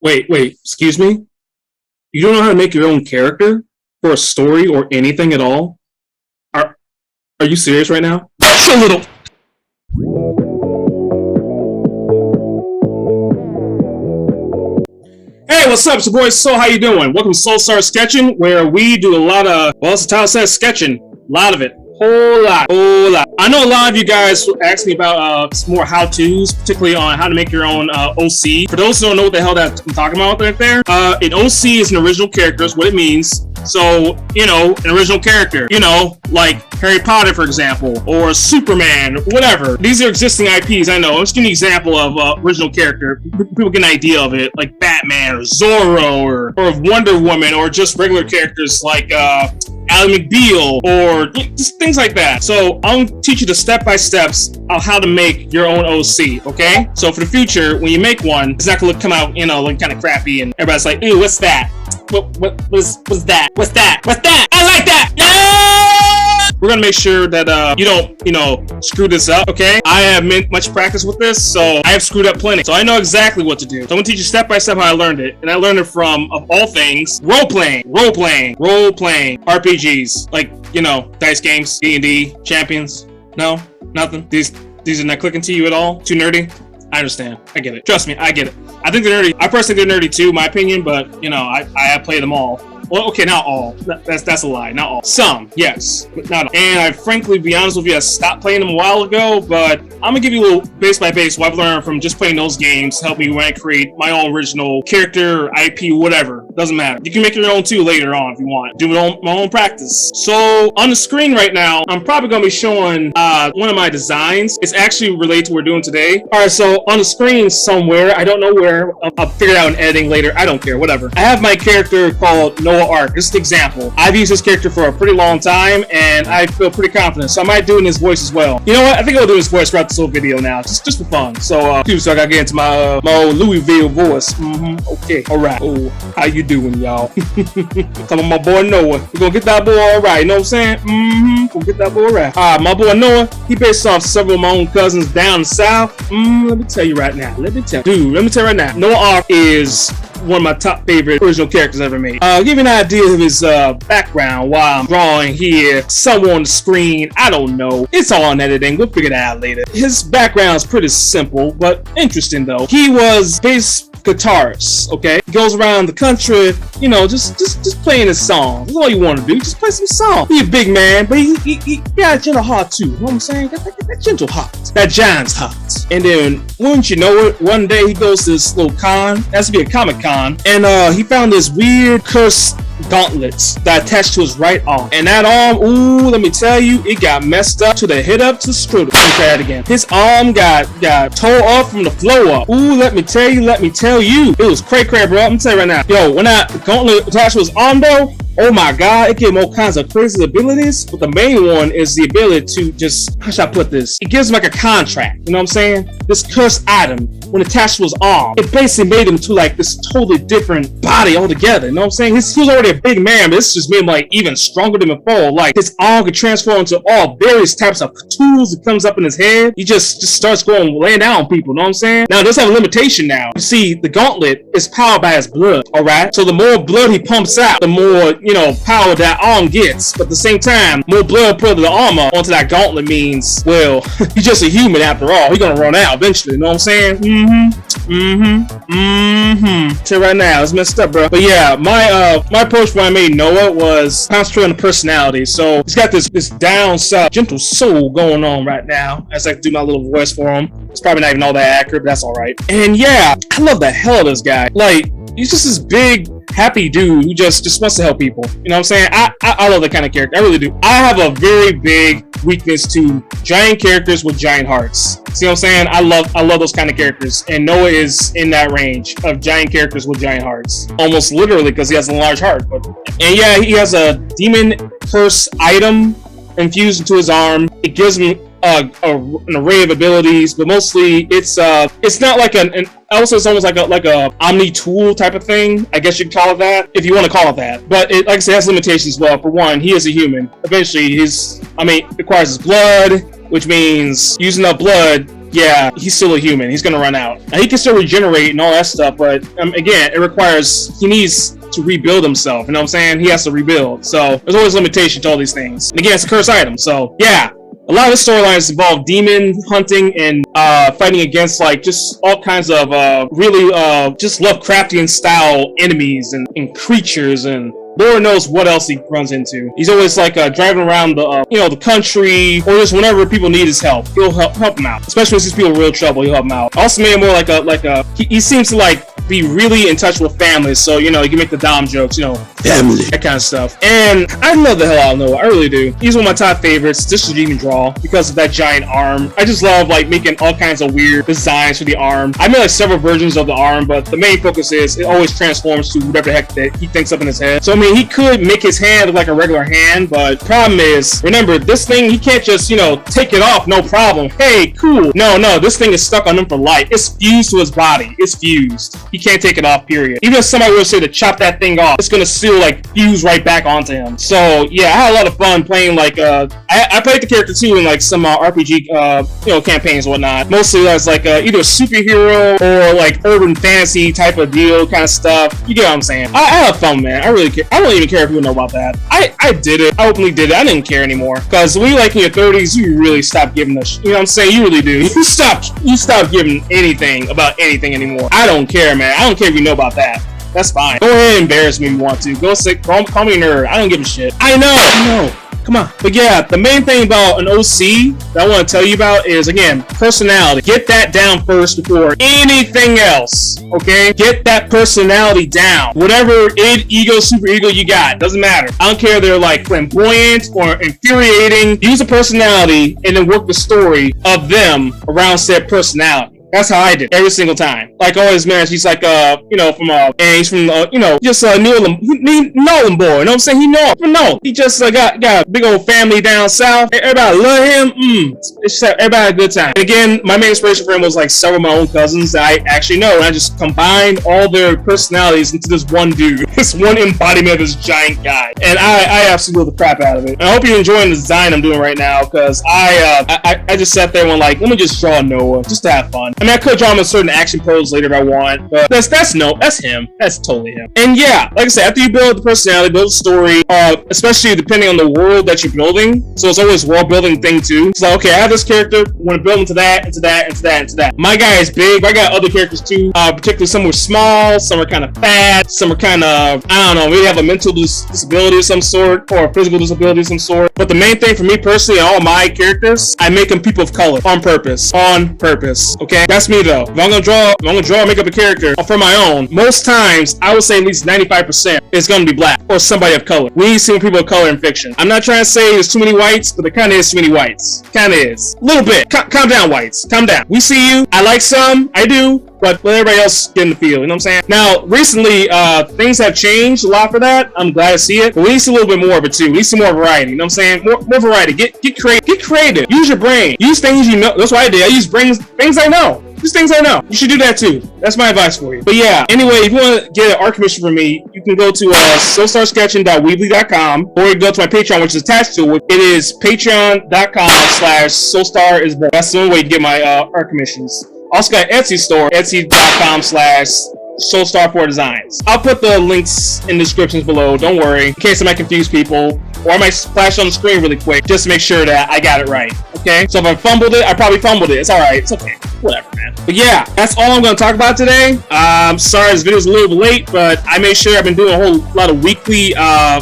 Wait, excuse me? You don't know how to make your own character for a story or anything at all? Are are you serious right now? That's a little. Hey, what's up? It's your boy Soul. How you doing? Welcome to Soul Star Sketching, where we do a lot of, well, as the title says, sketching. A lot of it. Whole lot. I know a lot of you guys asked me about some more how-tos, particularly on how to make your own OC. For those who don't know what the hell that I'm talking about right there, an OC is an original character, is what it means. So, an original character, like Harry Potter, for example, or Superman, whatever. These are existing IPs, I know. Let's give you an example of original character. People get an idea of it, like Batman, or Zorro, or Wonder Woman, or just regular characters like Ally McBeal, or just things like that. So I'll teach you the step-by-steps of how to make your own OC, okay? So for the future, when you make one, it's not gonna come out, like kind of crappy, and everybody's like, ew, what's that? What's that? What's that? I like that! Yeah! We're gonna make sure that you don't, screw this up, okay? I have much practice with this, so I have screwed up plenty. So I know exactly what to do. So I'm gonna teach you step by step how I learned it. And I learned it from, of all things, role-playing, RPGs, like, dice games, D&D, Champions. No? Nothing? These are not clicking to you at all? Too nerdy? I understand. I get it. Trust me, I get it. I think they're nerdy. I personally think they're nerdy too, in my opinion, but, I have played them all. Well, okay, not all. That's a lie. Not all. Some, yes, but not all. And I frankly, be honest with you, I stopped playing them a while ago, but I'm gonna give you a little base by base what I've learned from just playing those games, help me when I create my own original character, IP, whatever. Doesn't matter. You can make your own too later on if you want. Do it on my own practice. So on the screen right now, I'm probably gonna be showing one of my designs. It's actually related to what we're doing today. All right, so on the screen somewhere, I don't know where. I'll figure it out in editing later. I don't care. Whatever. I have my character called Noah Ark. This is the example. I've used this character for a pretty long time, and I feel pretty confident. So I might do it in his voice as well. You know what? I think I'll do his voice throughout this whole video now, just for fun. So, so I gotta get into my old Louisville voice. Okay. All right. Oh, how you doing, y'all? Come on, my boy Noah. We're gonna get that boy all right. You know what I'm saying? Gonna get that boy all right. My boy Noah. He based off several of my own cousins down south. Let me tell you right now. Let me tell you right now. Noah Ark is one of my top favorite original characters ever made. Give you an idea of his background while I'm drawing here. Somewhere on the screen, I don't know. It's all in editing. We'll figure that out later. His background is pretty simple, but interesting though. He was bass guitarist, okay? He goes around the country, just playing his songs. That's all you want to do. Just play some songs. He's a big man, but he got a gentle heart too. You know what I'm saying? That gentle heart. That giant's heart. And then, wouldn't you know it, one day he goes to this little con. It has to be a Comic Con. And he found this weird cursed gauntlets that attached to his right arm. And that arm, ooh, let me tell you, it got messed up to the head up to the scrotum. Let me try that again. His arm got tore off from the floor up. Ooh, let me tell you. It was cray, bro. I'm gonna tell you right now. Yo, when that gauntlet attached to his arm though, oh my god, it gave him all kinds of crazy abilities. But the main one is the ability to just, how should I put this? It gives him like a contract, you know what I'm saying? This cursed item, when attached to his arm, it basically made him to like this totally different body altogether, you know what I'm saying? He was already a big man, but this just made him like even stronger than before. Like his arm could transform into all various types of tools that comes up in his head. He just starts laying down on people, you know what I'm saying? Now, it does have a limitation now. You see, the gauntlet is powered by his blood, alright? So the more blood he pumps out, the more, power that arm gets. But at the same time, more blood put the armor onto that gauntlet means, well, he's just a human after all. He's gonna run out eventually, you know what I'm saying? Tell you right now, it's messed up, bro. But yeah, my approach when I made Noah was concentrate on the personality. So he's got this down south, gentle soul going on right now. As I do my little voice for him. It's probably not even all that accurate, but that's alright. And yeah, I love the hell of this guy. Like, he's just this big, happy dude who just wants to help people. You know what I'm saying? I love that kind of character. I really do. I have a very big weakness to giant characters with giant hearts. See what I'm saying? I love those kind of characters. And Noah is in that range of giant characters with giant hearts. Almost literally, because he has a large heart. And yeah, he has a demon curse item infused into his arm. It gives him an array of abilities, but mostly it's not like also it's almost like a omni tool type of thing. I guess you could call it that, if you want to call it that. But it, like I said, has limitations as well. For one, he is a human. Eventually, it requires his blood, which means using that blood yeah, he's still a human. He's gonna run out. Now, he can still regenerate and all that stuff, but again, it requires, he needs to rebuild himself. You know what I'm saying? He has to rebuild. So there's always limitation to all these things. And again, it's a cursed item. So yeah, a lot of the storylines involve demon hunting and fighting against like just all kinds of really just Lovecraftian style enemies and creatures, and Lord knows what else he runs into. He's always like driving around the the country, or just whenever people need his help, he'll help them out. Especially when these people are in real trouble, he'll help them out. Also made him more like a he seems to like be really in touch with families, so you can make the Dom jokes, family, that kind of stuff. And I love the hell out of Noah, I really do. He's one of my top favorites. This should even draw because of that giant arm. I just love like making all kinds of weird designs for the arm. I made like several versions of the arm, but the main focus is it always transforms to whatever the heck that he thinks up in his head. So I mean, he could make his hand look like a regular hand, but problem is, remember, this thing, he can't just take it off, no problem. Hey, cool. No, this thing is stuck on him for life. It's fused to his body. It's fused. He can't take it off, period. Even if somebody were to say to chop that thing off, it's gonna still like fuse right back onto him. So yeah, I had a lot of fun playing like I played the character too in like some RPG campaigns and whatnot. Mostly as like either a superhero or like urban fantasy type of deal kind of stuff. You get what I'm saying? I had fun, man. I really care. I don't even care if people know about that. I did it. I openly did it. I didn't care anymore, because when you're like in your 30s, you really stop giving a you know what I'm saying? You really do. You stop giving anything about anything anymore. I don't care, man. I don't care if you know about that. That's fine. Go ahead and embarrass me if you want to. Go sick. Call me a nerd. I don't give a shit. I know. Come on. But yeah, the main thing about an OC that I want to tell you about is, again, personality. Get that down first before anything else. Okay? Get that personality down. Whatever ego, super ego you got, doesn't matter. I don't care if they're like flamboyant or infuriating. Use a personality and then work the story of them around said personality. That's how I did every single time. Like always, man, he's like, and he's from, just Nolan boy. You know what I'm saying? He just got a big old family down south. Everybody love him. It's just everybody had a good time. And again, my main inspiration for him was like several of my own cousins that I actually know, and I just combined all their personalities into this one dude, this one embodiment of this giant guy. And I absolutely love the crap out of it. And I hope you're enjoying the design I'm doing right now, because I just sat there and went like, let me just draw Noah just to have fun. I mean, I could draw him a certain action pose later if I want, but that's him. That's totally him. And yeah, like I said, after you build the personality, build the story, especially depending on the world that you're building. So it's always world building thing too. It's like, okay, I have this character, I want to build into that, into that, into that, into that. My guy is big, but I got other characters too. Particularly some were small, some are kind of fat, some are kind of, I don't know, maybe have a mental disability of some sort, or a physical disability of some sort. But the main thing for me personally, all my characters, I make them people of color on purpose. Okay? That's me though. If I'm gonna draw and make up a character for my own, most times I would say at least 95% is gonna be black or somebody of color. We need to see people of color in fiction. I'm not trying to say there's too many whites, but there kind of is too many whites. Kind of is. A little bit. Calm down, whites. Calm down. We see you. I like some. I do. But let everybody else get in the field, you know what I'm saying? Now, recently, things have changed a lot for that. I'm glad to see it. But we need to see a little bit more of it, too. We need to see more variety, you know what I'm saying? More variety. Get creative. Use your brain. Use things you know. That's what I did. I use things I know. Just things I know. You should do that, too. That's my advice for you. But yeah, anyway, if you want to get an art commission from me, you can go to soulstarsketching.weebly.com, or you can go to my Patreon, which is attached to it. It is patreon.com/soulstarisborn. That's the only way to get my art commissions. Also got an Etsy store, etsy.com/soulstar4designs. I'll put the links in the descriptions below, don't worry, in case I might confuse people, or I might flash on the screen really quick, just to make sure that I got it right, okay? So if I fumbled it, I probably fumbled it. It's alright, it's okay. Whatever, man. But yeah, that's all I'm going to talk about today. I'm sorry this video's a little bit late, but I made sure I've been doing a whole lot of weekly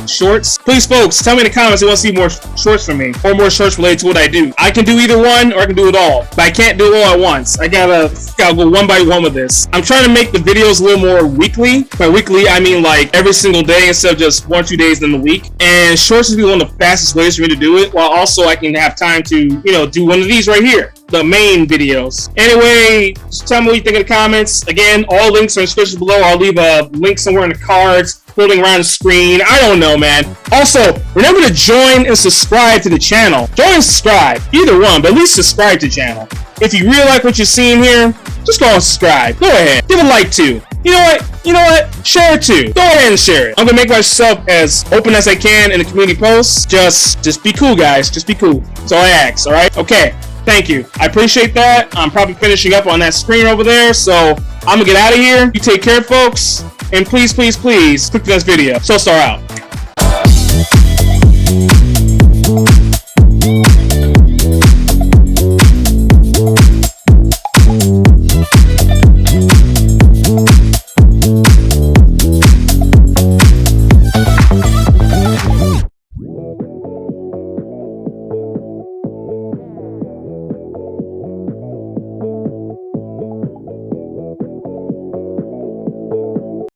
shorts. Please, folks, tell me in the comments if you want to see more shorts from me, or more shorts related to what I do. I can do either one, or I can do it all, but I can't do it all at once. I gotta go one by one with this. I'm trying to make the videos a little more weekly. By weekly, I mean like every single day instead of just 1 or 2 days in the week. And shorts is one of the fastest ways for me to do it, while also I can have time to, do one of these right here, the main videos. Anyway, just tell me what you think in the comments. Again, all links are in the description below. I'll leave a link somewhere in the cards, floating around the screen. I don't know, man. Also, remember to join and subscribe to the channel. Join and subscribe. Either one, but at least subscribe to the channel. If you really like what you're seeing here, just go and subscribe. Go ahead. Give a like too. You know what? Share it too. Go ahead and share it. I'm gonna make myself as open as I can in the community posts. Just be cool, guys. Just be cool. That's all I ask, alright? Okay. Thank you. I appreciate that. I'm probably finishing up on that screen over there, so I'm gonna get out of here. You take care, folks, and please, please, please click this video. So Star out.